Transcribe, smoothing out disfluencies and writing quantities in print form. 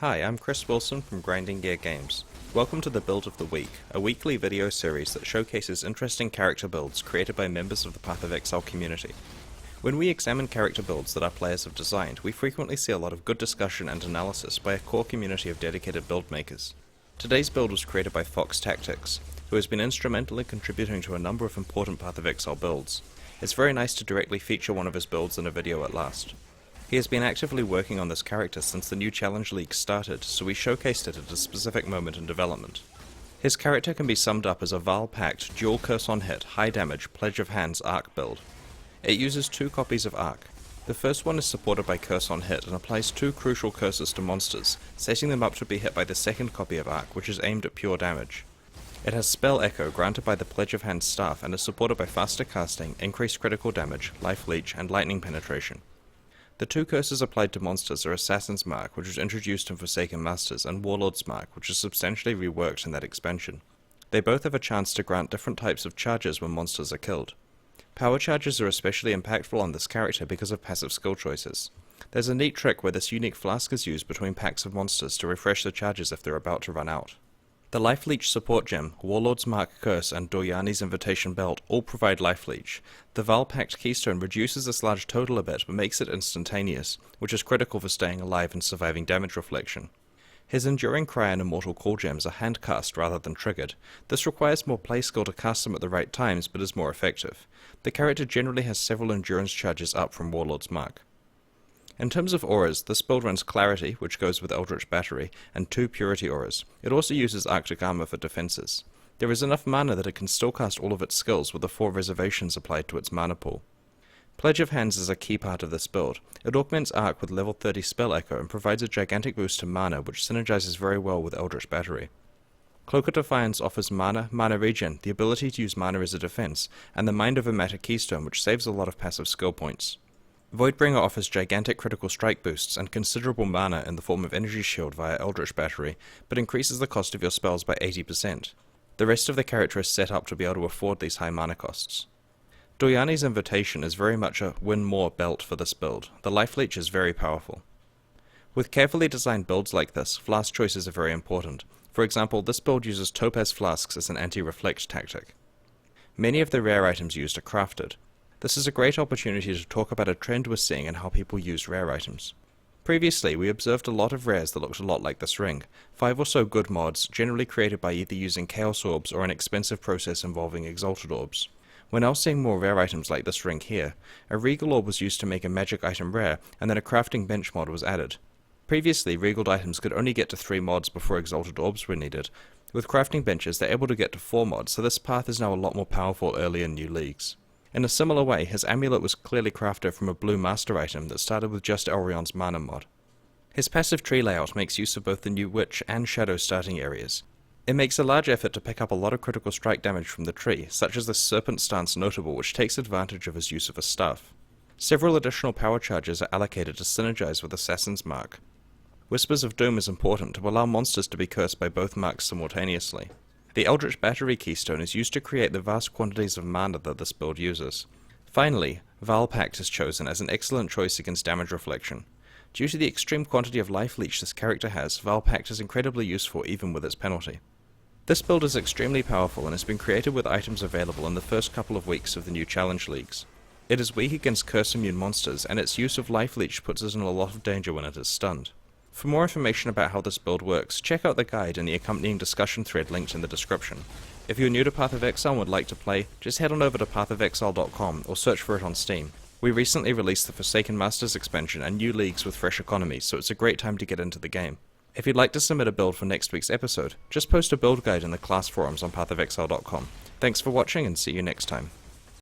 Hi, I'm Chris Wilson from Grinding Gear Games. Welcome to the Build of the Week, a weekly video series that showcases interesting character builds created by members of the Path of Exile community. When we examine character builds that our players have designed, we frequently see a lot of good discussion and analysis by a core community of dedicated build makers. Today's build was created by Fox Tactics, who has been instrumental in contributing to a number of important Path of Exile builds. It's very nice to directly feature one of his builds in a video at last. He has been actively working on this character since the new Challenge League started, so we showcased it at a specific moment in development. His character can be summed up as a Vaal Pact, dual curse on hit, high damage, Pledge of Hands arc build. It uses 2 copies of arc. The first one is supported by curse on hit and applies 2 crucial curses to monsters, setting them up to be hit by the second copy of arc, which is aimed at pure damage. It has Spell Echo granted by the Pledge of Hands staff and is supported by faster casting, increased critical damage, Life Leech, and lightning penetration. The 2 curses applied to monsters are Assassin's Mark, which was introduced in Forsaken Masters, and Warlord's Mark, which is substantially reworked in that expansion. They both have a chance to grant different types of charges when monsters are killed. Power charges are especially impactful on this character because of passive skill choices. There's a neat trick where this unique flask is used between packs of monsters to refresh the charges if they're about to run out. The Life Leech support gem, Warlord's Mark Curse, and Doryani's Invitation Belt all provide Life Leech. The Vaal Pact keystone reduces this large total a bit but makes it instantaneous, which is critical for staying alive and surviving damage reflection. His Enduring Cry and Immortal Call gems are handcast rather than triggered. This requires more play skill to cast them at the right times but is more effective. The character generally has several endurance charges up from Warlord's Mark. In terms of auras, this build runs Clarity, which goes with Eldritch Battery, and 2 Purity auras. It also uses Arctic Armor for defenses. There is enough mana that it can still cast all of its skills with the 4 reservations applied to its mana pool. Pledge of Hands is a key part of this build. It augments Arc with level 30 Spell Echo and provides a gigantic boost to mana, which synergizes very well with Eldritch Battery. Cloak of Defiance offers mana regen, the ability to use mana as a defense, and the Mind Over Matter keystone, which saves a lot of passive skill points. Voidbringer offers gigantic critical strike boosts and considerable mana in the form of Energy Shield via Eldritch Battery, but increases the cost of your spells by 80%. The rest of the character is set up to be able to afford these high mana costs. Doryani's Invitation is very much a win more belt for this build. The Life Leech is very powerful. With carefully designed builds like this, flask choices are very important. For example, this build uses Topaz flasks as an anti-reflect tactic. Many of the rare items used are crafted. This is a great opportunity to talk about a trend we're seeing in how people use rare items. Previously, we observed a lot of rares that looked a lot like this ring, 5 or so good mods, generally created by either using Chaos Orbs or an expensive process involving Exalted Orbs. We're now seeing more rare items like this ring here. A Regal Orb was used to make a magic item rare, and then a crafting bench mod was added. Previously, Regaled items could only get to 3 mods before Exalted Orbs were needed. With crafting benches, they're able to get to 4 mods, so this path is now a lot more powerful early in new leagues. In a similar way, his amulet was clearly crafted from a blue master item that started with just Elrion's mana mod. His passive tree layout makes use of both the new Witch and Shadow starting areas. It makes a large effort to pick up a lot of critical strike damage from the tree, such as the Serpent Stance notable, which takes advantage of his use of a staff. Several additional power charges are allocated to synergize with Assassin's Mark. Whispers of Doom is important to allow monsters to be cursed by both marks simultaneously. The Eldritch Battery keystone is used to create the vast quantities of mana that this build uses. Finally, Vaal Pact is chosen as an excellent choice against damage reflection. Due to the extreme quantity of Life Leech this character has, Vaal Pact is incredibly useful even with its penalty. This build is extremely powerful and has been created with items available in the first couple of weeks of the new Challenge Leagues. It is weak against curse immune monsters, and its use of Life Leech puts us in a lot of danger when it is stunned. For more information about how this build works, check out the guide and the accompanying discussion thread linked in the description. If you're new to Path of Exile and would like to play, just head on over to pathofexile.com or search for it on Steam. We recently released the Forsaken Masters expansion and new leagues with fresh economies, so it's a great time to get into the game. If you'd like to submit a build for next week's episode, just post a build guide in the class forums on pathofexile.com. Thanks for watching and see you next time.